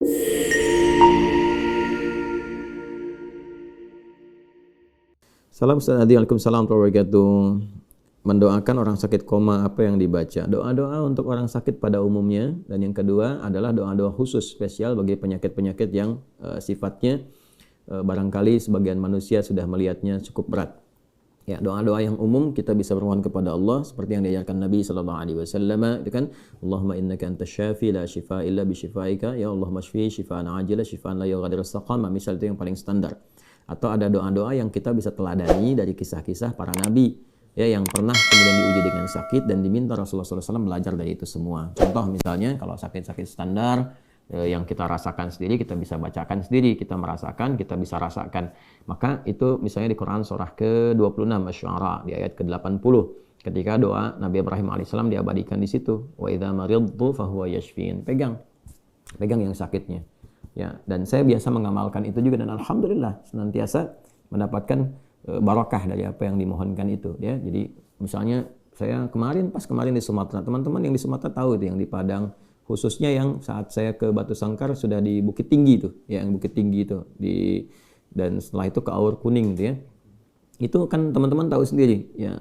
Salam Assalamualaikum warahmatullahi wabarakatuh. Mendoakan orang sakit koma, apa yang dibaca? Doa-doa untuk orang sakit pada umumnya, dan yang kedua adalah doa-doa khusus spesial bagi penyakit-penyakit yang sifatnya barangkali sebagian manusia sudah melihatnya cukup berat. Ya, doa-doa yang umum kita bisa bermohon kepada Allah seperti yang diajarkan Nabi sallallahu alaihi wasallam, itu kan Allahumma innaka antas syafi la shifaa illa bi shifaaika, ya Allahumma shfi shifaan ajila shifaan la yughadiru saqama, misal itu yang paling standar. Atau ada doa-doa yang kita bisa teladani dari kisah-kisah para nabi ya, yang pernah kemudian diuji dengan sakit dan diminta Rasulullah SAW belajar dari itu semua. Contoh misalnya kalau sakit-sakit standar yang kita rasakan sendiri, kita bisa bacakan sendiri, kita merasakan, kita bisa rasakan. Maka itu misalnya di Quran surah ke-26 Asy-Syu'ara di ayat ke-80, ketika doa Nabi Ibrahim alaihissalam diabadikan di situ. Wa idza maridtu fahuwa yashfin. Pegang yang sakitnya. Ya, dan saya biasa mengamalkan itu juga, dan alhamdulillah senantiasa mendapatkan barakah dari apa yang dimohonkan itu ya. Jadi misalnya saya kemarin di Sumatera, teman-teman yang di Sumatera tahu itu, yang di Padang khususnya, yang saat saya ke Batu Sangkar sudah di Bukit Tinggi itu ya, yang Bukit Tinggi itu dan setelah itu ke Aur Kuning gitu ya. Itu kan teman-teman tahu sendiri ya,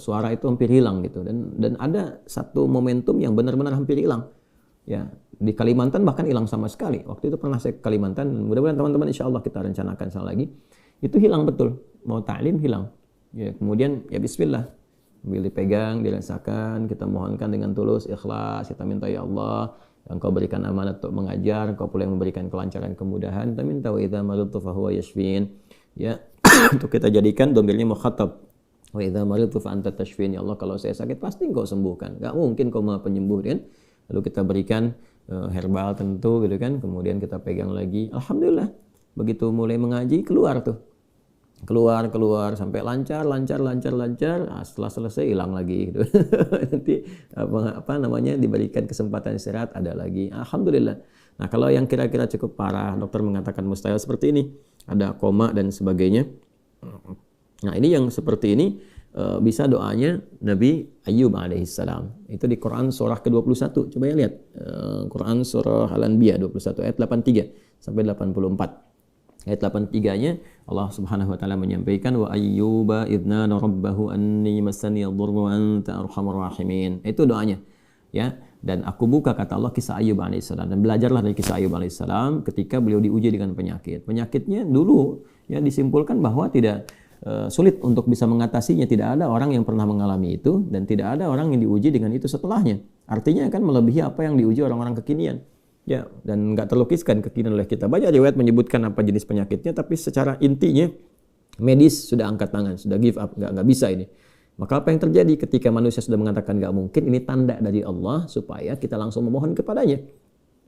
suara itu hampir hilang gitu, dan ada satu momentum yang benar-benar hampir hilang ya. Di Kalimantan bahkan hilang sama sekali. Waktu itu pernah saya ke Kalimantan, mudah-mudahan teman-teman insya Allah kita rencanakan sekali lagi. Itu hilang betul, mau ta'lim hilang. Ya, kemudian ya bismillah, sambil dipegang, dirasakan, kita mohonkan dengan tulus, ikhlas, kita minta ya Allah, Engkau berikan amanat untuk mengajar, Engkau pula yang memberikan kelancaran, kemudahan. Kita minta wa idza maridtu fahuwa yashfin. Ya, untuk kita jadikan dhamirnya mukhatab. Wa idza maridtu fa anta tashfin. Ya Allah, kalau saya sakit pasti Engkau sembuhkan. Enggak mungkin Kau Maha Penyembuh kan? Lalu kita berikan herbal tentu gitu kan, kemudian kita pegang lagi. Alhamdulillah, begitu mulai mengaji keluar keluar sampai lancar. Nah, setelah selesai hilang lagi gitu. Nanti apa namanya, diberikan kesempatan istirahat, ada lagi. Alhamdulillah. Nah, kalau yang kira-kira cukup parah, dokter mengatakan mustahil seperti ini, ada koma dan sebagainya. Nah, ini yang seperti ini bisa doanya Nabi Ayyub alaihissalam. Itu di Quran surah ke-21. Coba ya lihat. Quran surah Al-Anbiya 21 ayat 83 sampai 84. Ayat 83-nya Allah Subhanahu wa taala menyampaikan wa ayyuba idna rabbahu anni massani yadhurru wa anta arhamur rahimin. Itu doanya. Ya, dan aku buka, kata Allah, kisah Ayyub alaihissalam, dan belajarlah dari kisah Ayyub alaihissalam ketika beliau diuji dengan penyakit. Penyakitnya dulu ya disimpulkan bahwa tidak sulit untuk bisa mengatasinya. Tidak ada orang yang pernah mengalami itu, dan tidak ada orang yang diuji dengan itu setelahnya. Artinya kan melebihi apa yang diuji orang-orang kekinian. Ya, dan nggak terlukiskan kekinian oleh kita. Banyak riwayat menyebutkan apa jenis penyakitnya, tapi secara intinya medis sudah angkat tangan, sudah give up, nggak bisa ini. Maka apa yang terjadi ketika manusia sudah mengatakan nggak mungkin, ini tanda dari Allah supaya kita langsung memohon kepadanya.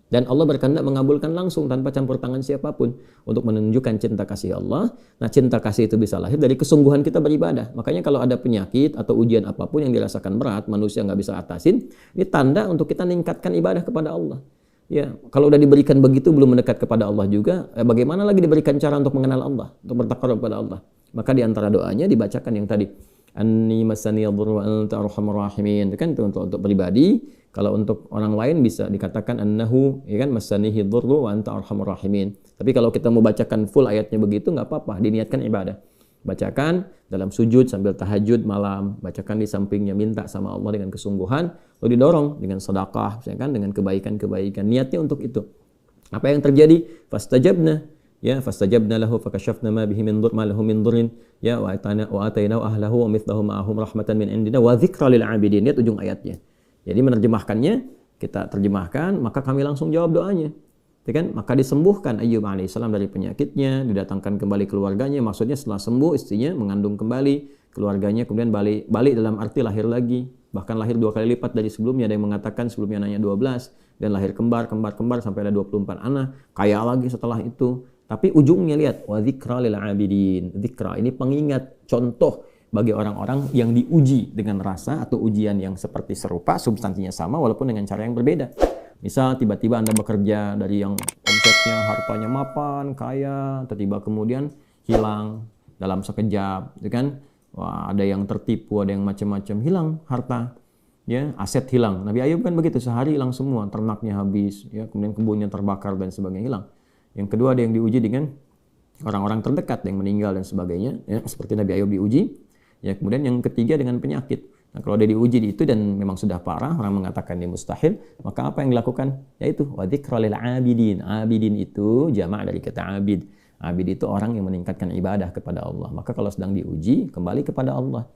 Dan Allah berkehendak mengabulkan langsung tanpa campur tangan siapapun untuk menunjukkan cinta kasih Allah. Nah, cinta kasih itu bisa lahir dari kesungguhan kita beribadah. Makanya kalau ada penyakit atau ujian apapun yang dirasakan berat, manusia nggak bisa atasin, ini tanda untuk kita meningkatkan ibadah kepada Allah. Ya, kalau udah diberikan begitu belum mendekat kepada Allah juga, bagaimana lagi diberikan cara untuk mengenal Allah, untuk bertakarub kepada Allah. Maka di antara doanya dibacakan yang tadi, Anni masani yadhurru wa anta arhamur rahimin. Itu kan untuk pribadi. Kalau untuk orang lain bisa dikatakan annahu, ya kan, masanihi dhurru wa anta arhamur rahimin. Tapi kalau kita mau bacakan full ayatnya begitu nggak apa-apa, diniatkan ibadah. Bacakan dalam sujud sambil tahajud malam, bacakan di sampingnya, minta sama Allah dengan kesungguhan, lalu didorong dengan sedekah, misalkan dengan kebaikan-kebaikan. Niatnya untuk itu. Apa yang terjadi? Fastajabna lahu fakashafna ma bihi min ma lahu min dhurrin ya wa atainahu ahlahu wa mithluhum ma'ahum rahmatan min indina wa dzikra lil 'abidin. Lihat ujung ayatnya. Jadi menerjemahkannya, kita terjemahkan, maka kami langsung jawab doanya. Kan? Maka disembuhkan Ayyub alaihissalam dari penyakitnya, didatangkan kembali keluarganya, maksudnya setelah sembuh istrinya mengandung kembali, keluarganya kemudian balik dalam arti lahir lagi, bahkan lahir 2 kali lipat dari sebelumnya. Ada yang mengatakan sebelumnya anaknya 12, dan lahir kembar sampai ada 24 anak, kaya lagi setelah itu. Tapi ujungnya lihat, wa dzikra lil 'abidin. Dzikra ini pengingat, contoh bagi orang-orang yang diuji dengan rasa atau ujian yang seperti serupa, substansinya sama walaupun dengan cara yang berbeda. Misal tiba-tiba Anda bekerja dari yang omsetnya, hartanya mapan, kaya, tiba-tiba kemudian hilang dalam sekejap, gitu kan? Wah, ada yang tertipu, ada yang macam-macam, hilang harta. ya, aset hilang. Nabi Ayub kan begitu, sehari hilang semua, ternaknya habis, ya, kemudian kebunnya terbakar dan sebagainya hilang. Yang kedua ada yang diuji dengan orang-orang terdekat yang meninggal dan sebagainya, ya, seperti Nabi Ayub diuji. Ya, kemudian yang ketiga dengan penyakit. Nah, kalau dia diuji itu dan memang sudah parah, orang mengatakan dia mustahil, maka apa yang dilakukan? Yaitu wa dzikra lil abidin. Abidin itu jamak dari kata abid. Abid itu orang yang meningkatkan ibadah kepada Allah. Maka kalau sedang diuji, kembali kepada Allah.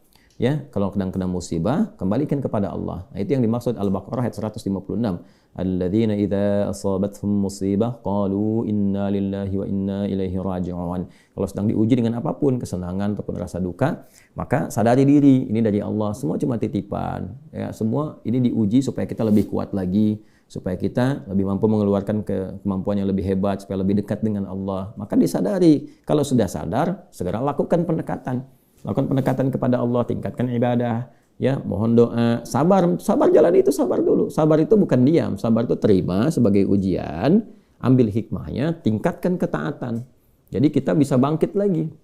Ya, kalau sedang kena musibah, kembalikan kepada Allah. Nah, itu yang dimaksud Al-Baqarah ayat 156. Alladzina idza asabathum musibah qalu inna lillahi wa inna ilaihi raji'un. Kalau sedang diuji dengan apapun, kesenangan ataupun rasa duka, maka sadari diri, ini dari Allah, semua cuma titipan. Ya, semua ini diuji supaya kita lebih kuat lagi, supaya kita lebih mampu mengeluarkan kemampuan yang lebih hebat, supaya lebih dekat dengan Allah. Maka disadari, kalau sudah sadar, segera lakukan pendekatan. Lakukan pendekatan kepada Allah, tingkatkan ibadah, ya, mohon doa, sabar jalan itu, sabar dulu. Sabar itu bukan diam, sabar itu terima sebagai ujian, ambil hikmahnya, tingkatkan ketaatan. Jadi kita bisa bangkit lagi,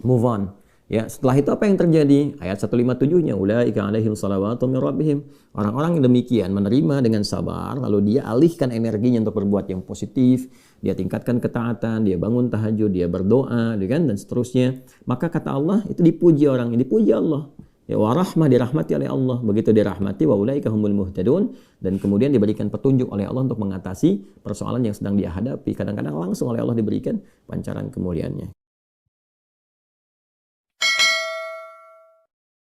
move on. Ya, setelah itu apa yang terjadi? Ayat 157-nya, ulaika alaihim salawatu mir rabbihim. Orang-orang yang demikian menerima dengan sabar, lalu dia alihkan energinya untuk berbuat yang positif, dia tingkatkan ketaatan, dia bangun tahajud, dia berdoa, dan seterusnya. Maka kata Allah, itu dipuji orang, dipuji Allah. Ya, wa rahmah, dirahmati oleh Allah. Begitu dirahmati, wa ulaika humul muhtadun, dan kemudian diberikan petunjuk oleh Allah untuk mengatasi persoalan yang sedang dia hadapi. Kadang-kadang langsung oleh Allah diberikan pancaran kemuliaannya.